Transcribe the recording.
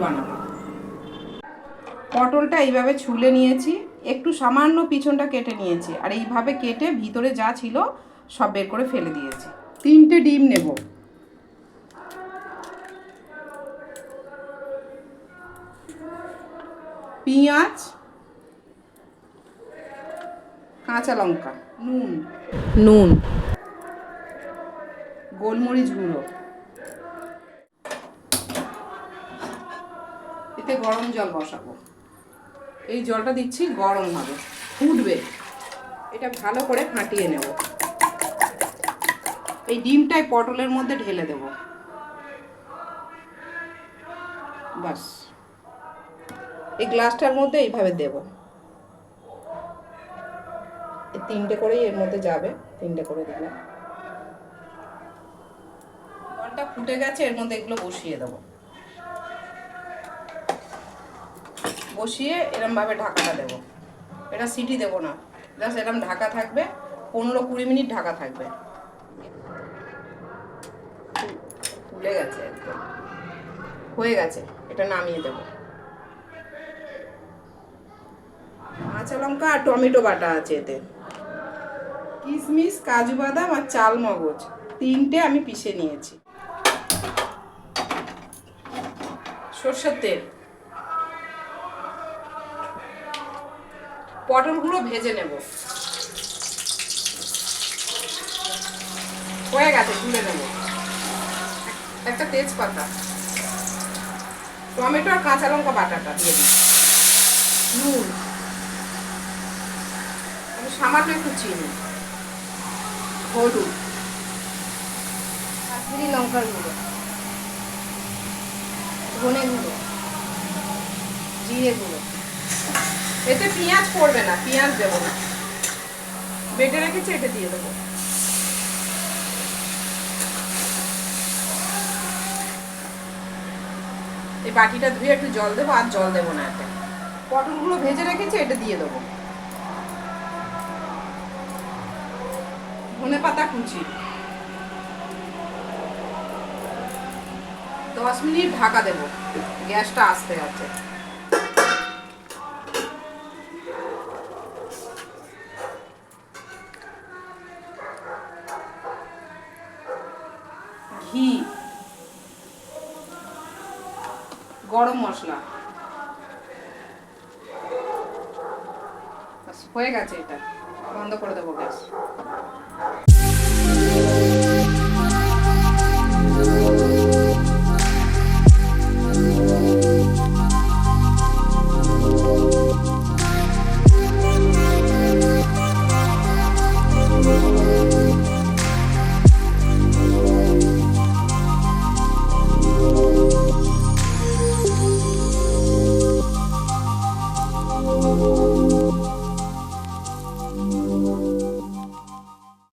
বানাবো। পটলটা এইভাবে ছুলে নিয়েছি, একটু সামান্য পিছনটা কেটে নিয়েছি, আর এইভাবে কেটে ভিতরে যা ছিল সব বের করে ফেলে দিয়েছি। 3টে ডিম নেব। পেঁয়াজ, কাঁচা লঙ্কা, নুন, গোলমরিচ গুঁড়ো, এতে গরম জল বসাবো। এই জলটা দিচ্ছি, গরম হবে, ফুটবে, এটা ভালো করে ফাটিয়ে নেব। এই ডিমটাই পটলের মধ্যে ঢেলে দেব। বাস, এই গ্লাসটার মধ্যে এইভাবে দেব। এই 3টে করেই এর মধ্যে যাবে, 3টে করে দিলে। জলটা ফুটে গেছে, এর মধ্যে এগুলো বসিয়ে দেবো। বসিয়ে এরমভাবে ঢাকাটা দেবো। এটা সিটি দেবো না, জাস্ট এরম ঢাকা থাকবে, 15-20 মিনিট ঢাকা থাকবে। ফুলে গেছে একদম, হয়ে গেছে, এটা নামিয়ে দেবো। কাঁচা লঙ্কা আর টমেটো বাটা আছে এতে। কিশমিশ, কাজু বাদাম আর চাল মগজ 3টে আমি পিষে নিয়েছি। সরষের তেল, পটলগুলো ভেজে নেব। হয়ে গেছে, তুলে নেব। একটা তেজপাতা, টমেটো আর কাঁচা লঙ্কা বাটাটা দিয়ে দিই, নুন, সামান্য একটু চিনি, হলুদ, কাশ্মীরি লঙ্কার গুঁড়ো, ধনে গুঁড়ো, জিরে গুঁড়ো। এতে পেঁয়াজ পড়বে না, পেঁয়াজ দেবো না, বেটে রেখেছি, এটা দিয়ে দেবো। এই বাটিটা ধুয়ে একটু জল দেবো, আর জল দেবো না এতে। পটলগুলো ভেজে রেখেছি, এটা দিয়ে দেবো। ধনেপাতা কুচি, 10 মিনিট ঢাকা দেবো, গ্যাসটা আস্তে আছে। ঘি, গরম মশলা, হয়ে গেছে, এটা বন্ধ করে দেবো গ্যাস।